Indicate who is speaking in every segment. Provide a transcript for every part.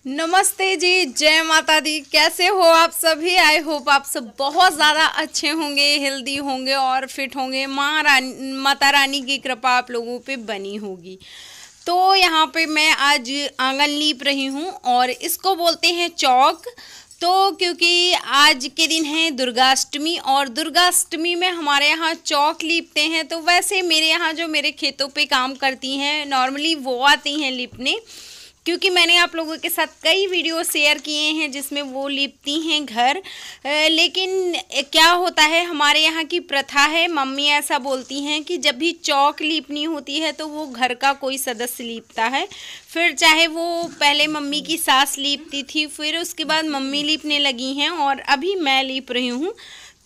Speaker 1: नमस्ते जी, जय माता दी। कैसे हो आप सभी? आई होप आप सब बहुत ज़्यादा अच्छे होंगे, हेल्दी होंगे और फिट होंगे। माता रानी की कृपा आप लोगों पे बनी होगी। तो यहाँ पे मैं आज आंगन लीप रही हूँ और इसको बोलते हैं चौक। तो क्योंकि आज के दिन है दुर्गाष्टमी और दुर्गाष्टमी में हमारे यहाँ चौक लीपते हैं। तो वैसे मेरे यहाँ जो मेरे खेतों पे काम करती हैं नॉर्मली वो आती हैं लीपने, क्योंकि मैंने आप लोगों के साथ कई वीडियो शेयर किए हैं जिसमें वो लिपती हैं घर। लेकिन क्या होता है, हमारे यहाँ की प्रथा है, मम्मी ऐसा बोलती हैं कि जब भी चौक लीपनी होती है तो वो घर का कोई सदस्य लीपता है। फिर चाहे वो पहले मम्मी की सास लीपती थी, फिर उसके बाद मम्मी लीपने लगी हैं और अभी मैं लीप रही हूँ।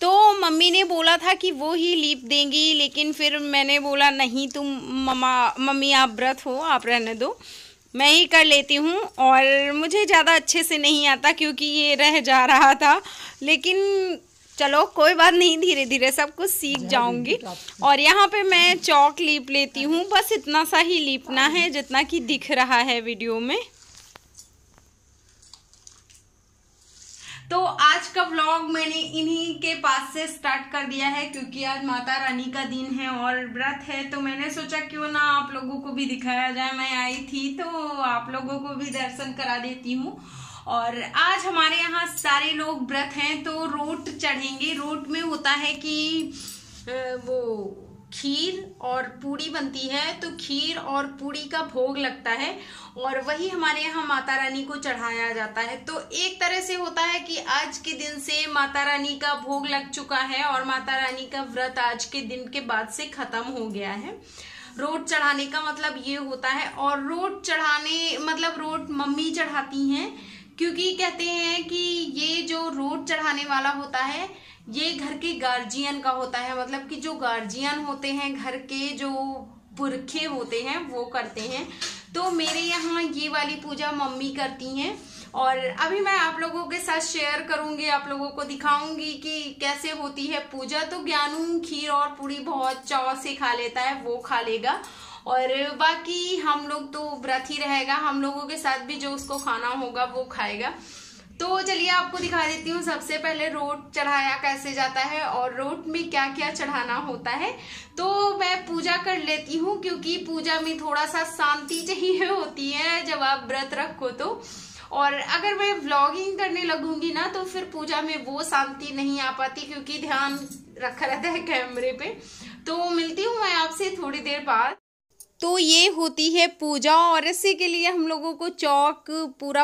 Speaker 1: तो मम्मी ने बोला था कि वो ही लीप देंगी, लेकिन फिर मैंने बोला नहीं, तुम मम्मी आप व्रत हो, आप रहने दो, मैं ही कर लेती हूँ। और मुझे ज़्यादा अच्छे से नहीं आता क्योंकि ये रह जा रहा था, लेकिन चलो कोई बात नहीं, धीरे धीरे सब कुछ सीख जाऊंगी। और यहाँ पे मैं चौक लीप लेती हूँ, बस इतना सा ही लीपना है जितना कि दिख रहा है वीडियो में। तो आज का व्लॉग मैंने इन्हीं के पास से स्टार्ट कर दिया है क्योंकि आज माता रानी का दिन है और व्रत है। तो मैंने सोचा क्यों ना आप लोगों को भी दिखाया जाए। मैं आई थी तो आप लोगों को भी दर्शन करा देती हूँ। और आज हमारे यहाँ सारे लोग व्रत हैं तो रोट चढ़ेंगे। रोट में होता है कि वो खीर और पूड़ी बनती है, तो खीर और पूड़ी का भोग लगता है और वही हमारे यहाँ माता रानी को चढ़ाया जाता है। तो एक तरह से होता है कि आज के दिन से माता रानी का भोग लग चुका है और माता रानी का व्रत आज के दिन के बाद से खत्म हो गया है। रोट चढ़ाने का मतलब ये होता है। और रोट चढ़ाने मतलब रोट मम्मी चढ़ाती हैं, क्योंकि कहते हैं कि ये जो रोट चढ़ाने वाला होता है ये घर के गार्जियन का होता है। मतलब कि जो गार्जियन होते हैं, घर के जो पुरखे होते हैं वो करते हैं। तो मेरे यहाँ ये वाली पूजा मम्मी करती हैं और अभी मैं आप लोगों के साथ शेयर करूंगी, आप लोगों को दिखाऊंगी कि कैसे होती है पूजा। तो ज्ञानू खीर और पूड़ी बहुत चाव से खा लेता है, वो खा लेगा और बाकी हम लोग तो व्रत ही रहेगा, हम लोगों के साथ भी जो उसको खाना होगा वो खाएगा। तो चलिए आपको दिखा देती हूँ सबसे पहले रोट चढ़ाया कैसे जाता है और रोट में क्या क्या चढ़ाना होता है। तो मैं पूजा कर लेती हूँ क्योंकि पूजा में थोड़ा सा शांति चाहिए होती है जब आप व्रत रखो तो। और अगर मैं व्लॉगिंग करने लगूंगी ना तो फिर पूजा में वो शांति नहीं आ पाती क्योंकि ध्यान रखा रहता है कैमरे पे। तो मिलती हूँ मैं आपसे थोड़ी देर बाद। तो ये होती है पूजा और इसी के लिए हम लोगों को चौक पूरा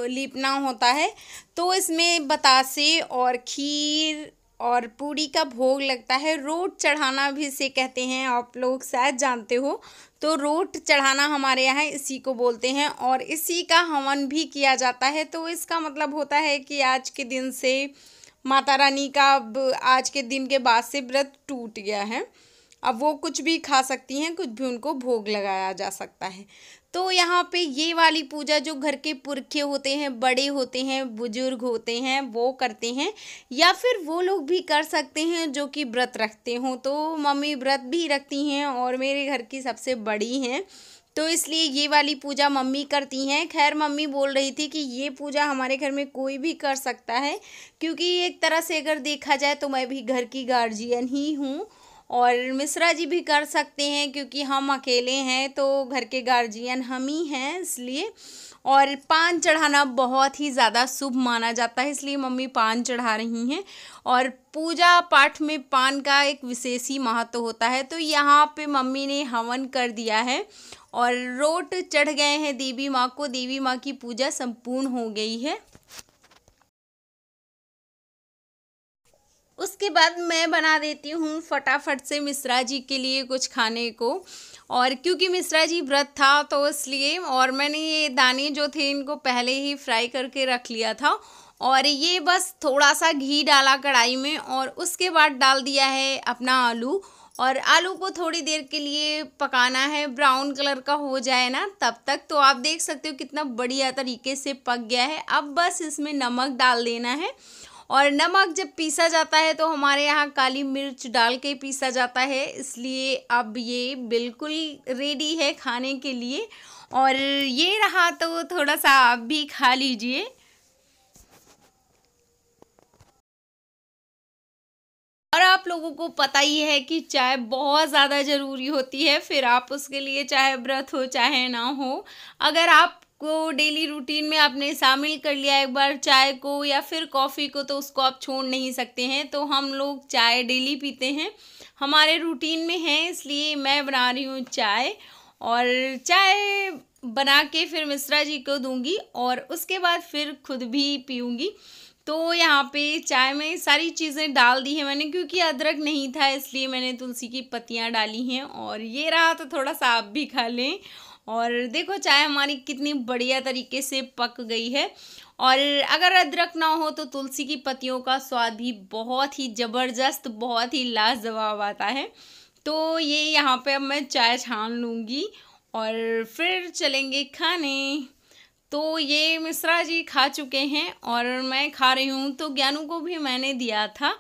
Speaker 1: लीपना होता है। तो इसमें बतासे और खीर और पूड़ी का भोग लगता है। रोट चढ़ाना भी इसे कहते हैं, आप लोग शायद जानते हो। तो रोट चढ़ाना हमारे यहाँ इसी को बोलते हैं और इसी का हवन भी किया जाता है। तो इसका मतलब होता है कि आज के दिन से माता रानी का आज के दिन के बाद से व्रत टूट गया है। अब वो कुछ भी खा सकती हैं, कुछ भी उनको भोग लगाया जा सकता है। तो यहाँ पे ये वाली पूजा जो घर के पुरखे होते हैं, बड़े होते हैं, बुजुर्ग होते हैं, वो करते हैं या फिर वो लोग भी कर सकते हैं जो कि व्रत रखते हों। तो मम्मी व्रत भी रखती हैं और मेरे घर की सबसे बड़ी हैं, तो इसलिए ये वाली पूजा मम्मी करती हैं। खैर मम्मी बोल रही थी कि ये पूजा हमारे घर में कोई भी कर सकता है, क्योंकि एक तरह से अगर देखा जाए तो मैं भी घर की गार्जियन ही हूँ और मिश्रा जी भी कर सकते हैं क्योंकि हम अकेले हैं, तो घर के गार्जियन हम ही हैं इसलिए। और पान चढ़ाना बहुत ही ज़्यादा शुभ माना जाता है, इसलिए मम्मी पान चढ़ा रही हैं। और पूजा पाठ में पान का एक विशेष ही महत्व होता है। तो यहाँ पे मम्मी ने हवन कर दिया है और रोट चढ़ गए हैं देवी माँ को। देवी माँ की पूजा संपूर्ण हो गई है। उसके बाद मैं बना देती हूँ फटाफट से मिश्रा जी के लिए कुछ खाने को। और क्योंकि मिश्रा जी व्रत था तो इसलिए, और मैंने ये दाने जो थे इनको पहले ही फ्राई करके रख लिया था और ये बस थोड़ा सा घी डाला कढ़ाई में और उसके बाद डाल दिया है अपना आलू। और आलू को थोड़ी देर के लिए पकाना है, ब्राउन कलर का हो जाए ना तब तक। तो आप देख सकते हो कितना बढ़िया तरीके से पक गया है। अब बस इसमें नमक डाल देना है और नमक जब पीसा जाता है तो हमारे यहाँ काली मिर्च डाल के पीसा जाता है, इसलिए अब ये बिल्कुल रेडी है खाने के लिए। और ये रहा, तो थोड़ा सा आप भी खा लीजिए। और आप लोगों को पता ही है कि चाय बहुत ज़्यादा ज़रूरी होती है, फिर आप उसके लिए चाहे व्रत हो चाहे ना हो, अगर आपको डेली रूटीन में आपने शामिल कर लिया एक बार चाय को या फिर कॉफ़ी को, तो उसको आप छोड़ नहीं सकते हैं। तो हम लोग चाय डेली पीते हैं, हमारे रूटीन में है, इसलिए मैं बना रही हूँ चाय। और चाय बना के फिर मिश्रा जी को दूंगी और उसके बाद फिर खुद भी पीऊँगी। तो यहाँ पे चाय में सारी चीज़ें डाल दी है मैंने, क्योंकि अदरक नहीं था इसलिए मैंने तुलसी की पत्तियाँ डाली हैं। और ये रहा, तो थोड़ा सा आप भी खा लें। और देखो चाय हमारी कितनी बढ़िया तरीके से पक गई है। और अगर अदरक ना हो तो तुलसी की पत्तियों का स्वाद भी बहुत ही ज़बरदस्त, बहुत ही लाजवाब आता है। तो ये यहाँ पे अब मैं चाय छान लूँगी और फिर चलेंगे खाने। तो ये मिश्रा जी खा चुके हैं और मैं खा रही हूँ। तो ज्ञानू को भी मैंने दिया था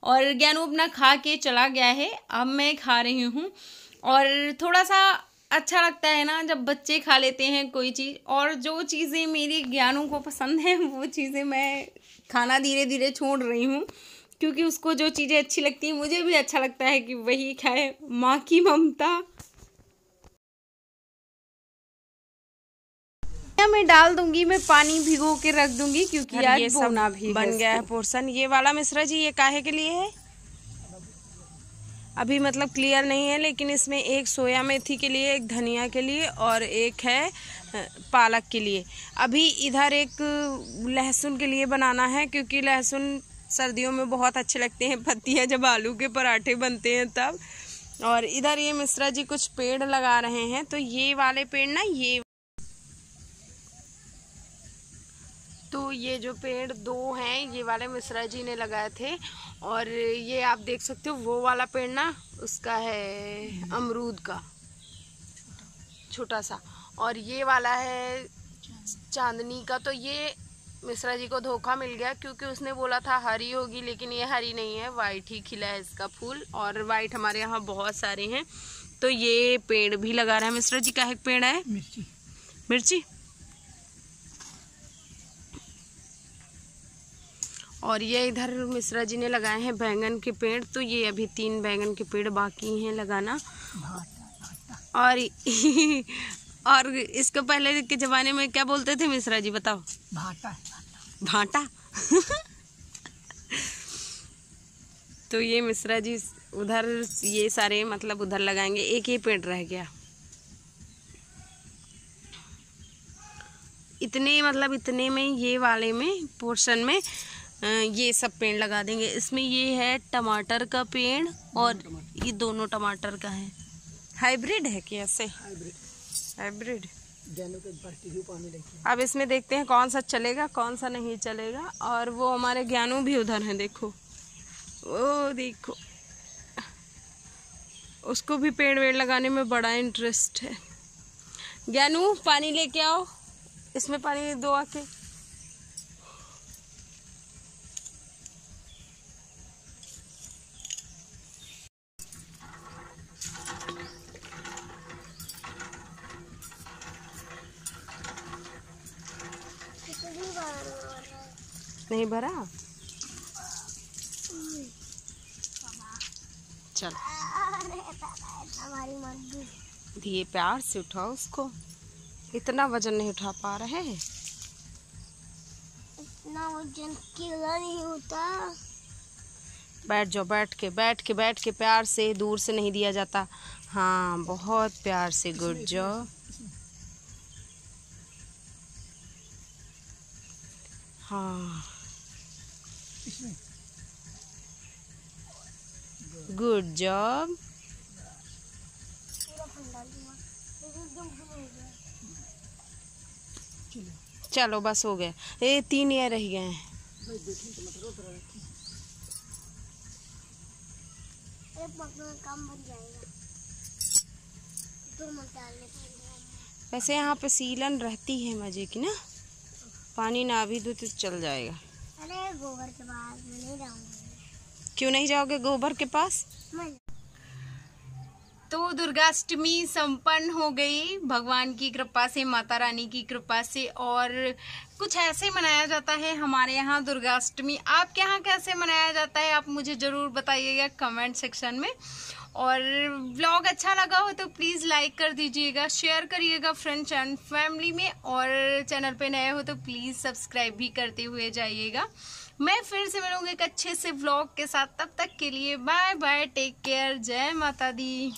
Speaker 1: और ज्ञानू अपना खा के चला गया है, अब मैं खा रही हूँ। और थोड़ा सा अच्छा लगता है ना जब बच्चे खा लेते हैं कोई चीज़, और जो चीज़ें मेरी ज्ञानू को पसंद हैं वो चीज़ें मैं खाना धीरे धीरे छोड़ रही हूँ, क्योंकि उसको जो चीज़ें अच्छी लगती हैं मुझे भी अच्छा लगता है कि वही खाए। माँ की ममता। मैं डाल दूंगी, मैं पानी भिगो के रख दूंगी, क्योंकि आज
Speaker 2: ये सब बन गया है पोर्शन। ये वाला मिश्रा जी ये काहे के लिए है अभी मतलब क्लियर नहीं है, लेकिन इसमें एक सोया मेथी के लिए, एक धनिया के लिए और एक है पालक के लिए। अभी इधर एक लहसुन के लिए बनाना है, क्योंकि लहसुन सर्दियों में बहुत अच्छे लगते हैं, पत्तियाँ जब आलू के पराठे बनते हैं तब। और इधर ये मिश्रा जी कुछ पेड़ लगा रहे हैं, तो ये वाले पेड़ ना, तो ये जो पेड़ दो हैं ये वाले मिश्रा जी ने लगाए थे। और ये आप देख सकते हो वो वाला पेड़ ना उसका है अमरूद का छोटा सा, और ये वाला है चांदनी का। तो ये मिश्रा जी को धोखा मिल गया, क्योंकि उसने बोला था हरी होगी, लेकिन ये हरी नहीं है, वाइट ही खिला है इसका फूल। और वाइट हमारे यहाँ बहुत सारे हैं। तो ये पेड़ भी लगा रहा है मिश्रा जी। का एक पेड़ है मिर्ची। और ये इधर मिश्रा जी ने लगाए हैं बैंगन के पेड़। तो ये अभी 3 बैंगन के पेड़ बाकी हैं लगाना। और और इसको पहले के ज़माने में क्या बोलते थे मिश्रा जी, बताओ? भाटा। तो ये मिश्रा जी उधर ये सारे मतलब उधर लगाएंगे। एक ही पेड़ रह गया। इतने में ये वाले में पोर्शन में ये सब पेड़ लगा देंगे। इसमें ये है टमाटर का पेड़ और ये दोनों टमाटर का है। हाइब्रिड है क्या? ऐसे हाइब्रिड। अब इसमें देखते हैं कौन सा चलेगा कौन सा नहीं चलेगा। और वो हमारे ज्ञानू भी उधर हैं, देखो वो देखो, उसको भी पेड़ वेड़ लगाने में बड़ा इंटरेस्ट है। ज्ञानू पानी लेके आओ, इसमें पानी दो आके। नहीं भरा? चल धीरे प्यार से उठाओ उसको, इतना वजन नहीं उठा पा रहे हैं।
Speaker 3: इतना वजन क्यों नहीं होता?
Speaker 2: बैठ जाओ, बैठ के प्यार से, दूर से नहीं दिया जाता। हाँ बहुत प्यार से, गुड जॉब। हाँ गुड जॉब। चलो बस हो गया, ये 3 ये रह गए हैं।
Speaker 3: काम बन जाएगा।
Speaker 2: वैसे यहाँ पे सीलन रहती है मजे की ना, पानी ना भी दो तो चल जाएगा।
Speaker 3: अरे गोबर के पास मैं नहीं जाऊंगी।
Speaker 2: क्यों नहीं जाओगे गोबर के पास?
Speaker 1: तो दुर्गाष्टमी संपन्न हो गई भगवान की कृपा से, माता रानी की कृपा से। और कुछ ऐसे मनाया जाता है हमारे यहाँ दुर्गाष्टमी। आपके यहाँ कैसे मनाया जाता है आप मुझे ज़रूर बताइएगा कमेंट सेक्शन में। और व्लॉग अच्छा लगा हो तो प्लीज़ लाइक कर दीजिएगा, शेयर करिएगा फ्रेंड्स एंड फैमिली में, और चैनल पे नए हो तो प्लीज़ सब्सक्राइब भी करते हुए जाइएगा। मैं फिर से मिलूंगी एक अच्छे से व्लॉग के साथ, तब तक के लिए बाय बाय, टेक केयर, जय माता दी।